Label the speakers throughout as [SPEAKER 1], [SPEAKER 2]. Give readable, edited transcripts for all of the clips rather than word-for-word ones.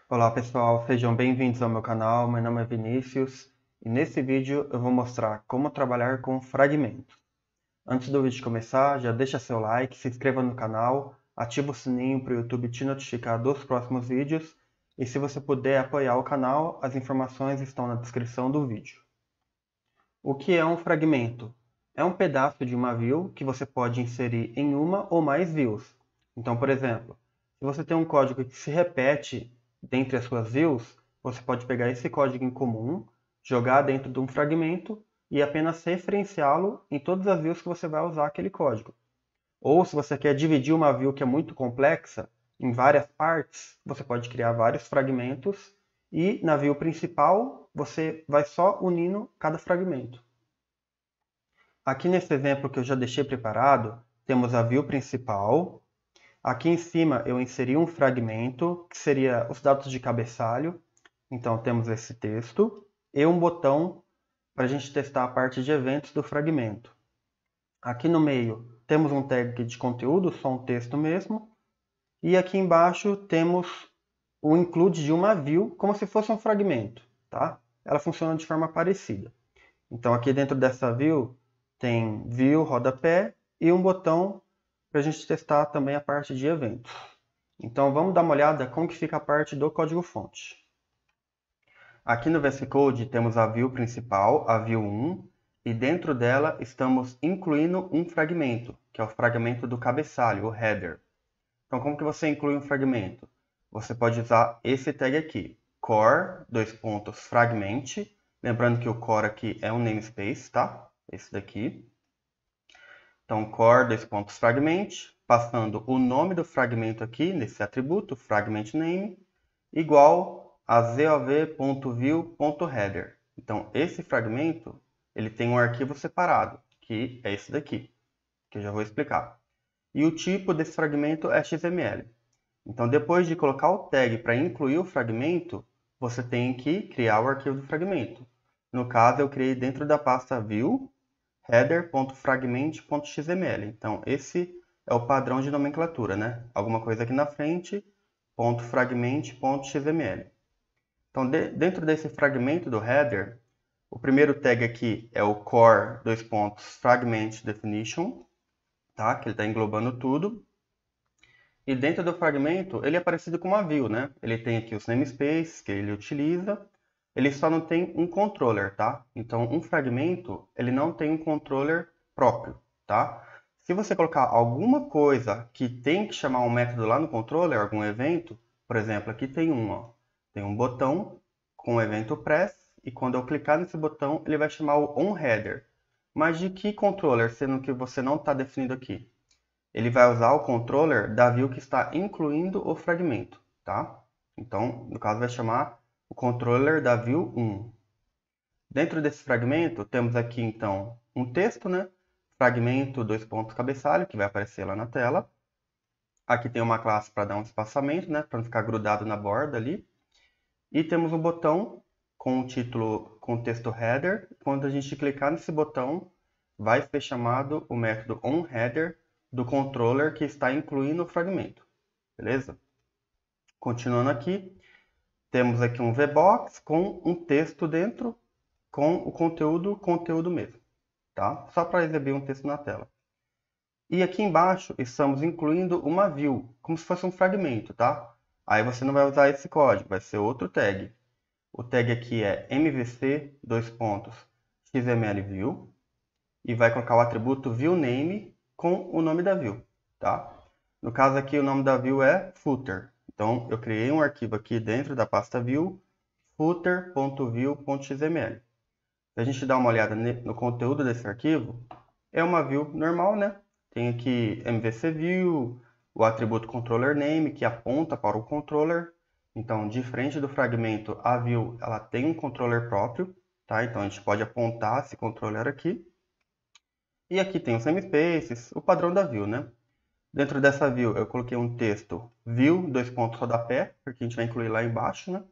[SPEAKER 1] Olá pessoal, sejam bem-vindos ao meu canal. Meu nome é Vinícius e nesse vídeo eu vou mostrar como trabalhar com fragmentos. Antes do vídeo começar, já deixa seu like, se inscreva no canal, ativa o sininho para o YouTube te notificar dos próximos vídeos e se você puder apoiar o canal, as informações estão na descrição do vídeo. O que é um fragmento? É um pedaço de uma view que você pode inserir em uma ou mais views. Então, por exemplo, se você tem um código que se repete dentre as suas views, você pode pegar esse código em comum, jogar dentro de um fragmento e apenas referenciá-lo em todas as views que você vai usar aquele código. Ou se você quer dividir uma view que é muito complexa em várias partes, você pode criar vários fragmentos e na view principal você vai só unindo cada fragmento. Aqui nesse exemplo que eu já deixei preparado, temos a view principal. Aqui em cima eu inseri um fragmento, que seria os dados de cabeçalho. Então temos esse texto e um botão para a gente testar a parte de eventos do fragmento. Aqui no meio temos um tag de conteúdo, só um texto mesmo. E aqui embaixo temos o include de uma view, como se fosse um fragmento, tá? Ela funciona de forma parecida. Então aqui dentro dessa view tem view, rodapé e um botão para a gente testar também a parte de eventos. Então vamos dar uma olhada como que fica a parte do código-fonte. Aqui no VS Code temos a view principal, a view 1, e dentro dela estamos incluindo um fragmento, que é o fragmento do cabeçalho, o header. Então como que você inclui um fragmento? Você pode usar esse tag aqui, core, fragment, lembrando que o core aqui é um namespace, tá? Esse daqui. Então, core, fragment, passando o nome do fragmento aqui, nesse atributo, fragment name, igual a zov.view.header. Então, esse fragmento, ele tem um arquivo separado, que é esse daqui, que eu já vou explicar. E o tipo desse fragmento é XML. Então, depois de colocar o tag para incluir o fragmento, você tem que criar o arquivo do fragmento. No caso, eu criei dentro da pasta view header.fragment.xml. Então, esse é o padrão de nomenclatura, né? Alguma coisa aqui na frente, .fragment.xml. Então, dentro desse fragmento do header, o primeiro tag aqui é o core, fragment definition, tá? Que ele está englobando tudo. E dentro do fragmento, ele é parecido com uma view, né? Ele tem aqui os namespaces que ele utiliza, ele só não tem um controller, tá? Então, um fragmento, ele não tem um controller próprio, tá? Se você colocar alguma coisa que tem que chamar um método lá no controller, algum evento, por exemplo, aqui tem um, ó, tem um botão com o evento press, e quando eu clicar nesse botão, ele vai chamar o onHeader. Mas de que controller, sendo que você não está definindo aqui? Ele vai usar o controller da view que está incluindo o fragmento, tá? Então, no caso, vai chamar o controller da view 1. Dentro desse fragmento, temos aqui, então, um texto, né? Fragmento, cabeçalho, que vai aparecer lá na tela. Aqui tem uma classe para dar um espaçamento, né? Para não ficar grudado na borda ali. E temos um botão com o título, com o texto header. Quando a gente clicar nesse botão, vai ser chamado o método onHeader do controller que está incluindo o fragmento. Beleza? Continuando aqui, temos aqui um VBox com um texto dentro com o conteúdo mesmo, tá? Só para exibir um texto na tela. E aqui embaixo estamos incluindo uma view, como se fosse um fragmento, tá? Aí você não vai usar esse código, vai ser outro tag. O tag aqui é mvc, xmlView, e vai colocar o atributo viewName com o nome da view, tá? No caso aqui, o nome da view é footer. Então, eu criei um arquivo aqui dentro da pasta view, footer.view.xml. Se a gente dá uma olhada no conteúdo desse arquivo, é uma view normal, né? Tem aqui mvcView, o atributo controllerName, que aponta para o controller. Então, diferente do fragmento, a view ela tem um controller próprio, tá? Então, a gente pode apontar esse controller aqui. E aqui tem os namespaces, o padrão da view, né? Dentro dessa view, eu coloquei um texto view, rodapé, porque a gente vai incluir lá embaixo, né?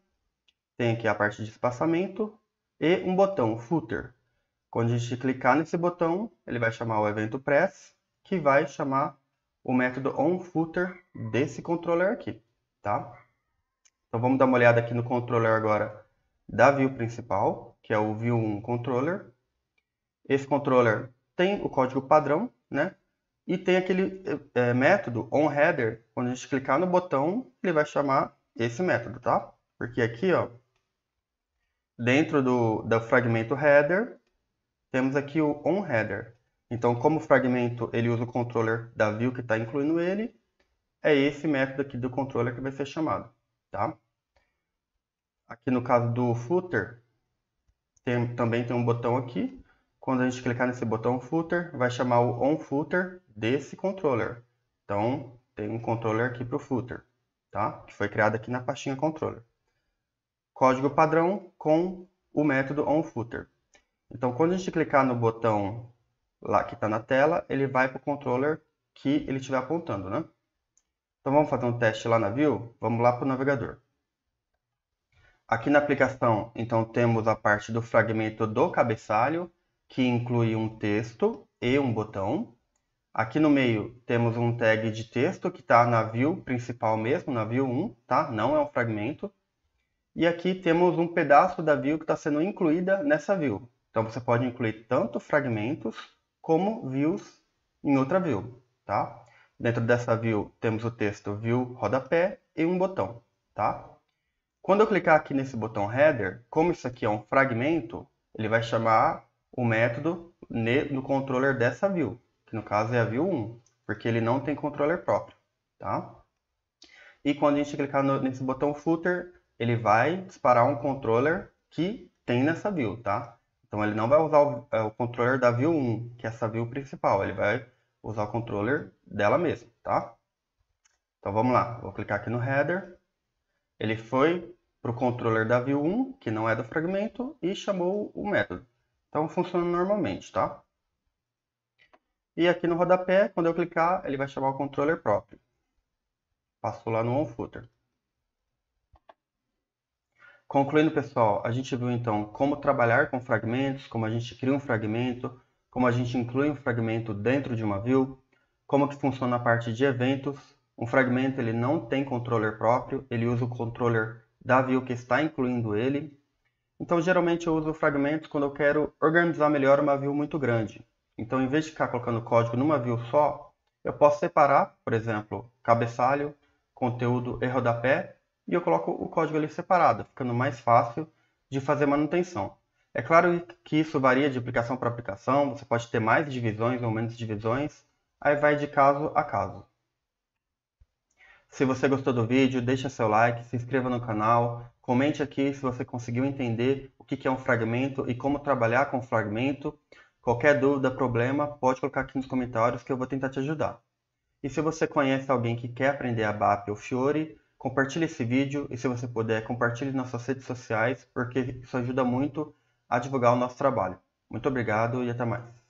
[SPEAKER 1] Tem aqui a parte de espaçamento e um botão, footer. Quando a gente clicar nesse botão, ele vai chamar o evento press, que vai chamar o método onFooter desse controller aqui, tá? Então vamos dar uma olhada aqui no controller agora da view principal, que é o view1 controller. Esse controller tem o código padrão, né? E tem aquele método onHeader. Quando a gente clicar no botão, ele vai chamar esse método, tá? Porque aqui, ó, dentro do fragmento header, temos aqui o onHeader. Então, como o fragmento ele usa o controller da view que está incluindo ele, é esse método aqui do controller que vai ser chamado, tá? Aqui no caso do footer, também tem um botão aqui. Quando a gente clicar nesse botão footer, vai chamar o onFooter desse controller. Então, tem um controller aqui para o footer, tá? Que foi criado aqui na pastinha controller. Código padrão com o método onFooter. Então, quando a gente clicar no botão lá que está na tela, ele vai para o controller que ele estiver apontando, né? Então, vamos fazer um teste lá na view? Vamos lá para o navegador. Aqui na aplicação, então, temos a parte do fragmento do cabeçalho, que inclui um texto e um botão. Aqui no meio, temos um tag de texto que está na view principal mesmo, na view 1, tá? Não é um fragmento. E aqui temos um pedaço da view que está sendo incluída nessa view. Então, você pode incluir tanto fragmentos como views em outra view, tá? Dentro dessa view, temos o texto view rodapé e um botão, tá? Quando eu clicar aqui nesse botão header, como isso aqui é um fragmento, ele vai chamar o método no controller dessa view, que no caso é a view 1, porque ele não tem controller próprio, tá? E quando a gente clicar nesse botão footer, ele vai disparar um controller que tem nessa view, tá? Então ele não vai usar o controller da view 1, que é essa view principal, ele vai usar o controller dela mesma, tá? Então vamos lá, vou clicar aqui no header. Ele foi para o controller da view 1, que não é do fragmento, e chamou o método. Então funciona normalmente, tá? E aqui no rodapé, quando eu clicar, ele vai chamar o controller próprio. Passou lá no onFooter. Concluindo, pessoal, a gente viu então como trabalhar com fragmentos, como a gente cria um fragmento, como a gente inclui um fragmento dentro de uma view, como que funciona a parte de eventos. Um fragmento ele não tem controller próprio, ele usa o controller da view que está incluindo ele. Então, geralmente eu uso fragmentos quando eu quero organizar melhor uma view muito grande. Então, em vez de ficar colocando código numa view só, eu posso separar, por exemplo, cabeçalho, conteúdo e rodapé, e eu coloco o código ali separado, ficando mais fácil de fazer manutenção. É claro que isso varia de aplicação para aplicação, você pode ter mais divisões ou menos divisões, aí vai de caso a caso. Se você gostou do vídeo, deixa seu like, se inscreva no canal, comente aqui se você conseguiu entender o que é um fragmento e como trabalhar com fragmento. Qualquer dúvida, problema, pode colocar aqui nos comentários que eu vou tentar te ajudar. E se você conhece alguém que quer aprender ABAP ou Fiori, compartilhe esse vídeo e se você puder, compartilhe nas suas redes sociais, porque isso ajuda muito a divulgar o nosso trabalho. Muito obrigado e até mais.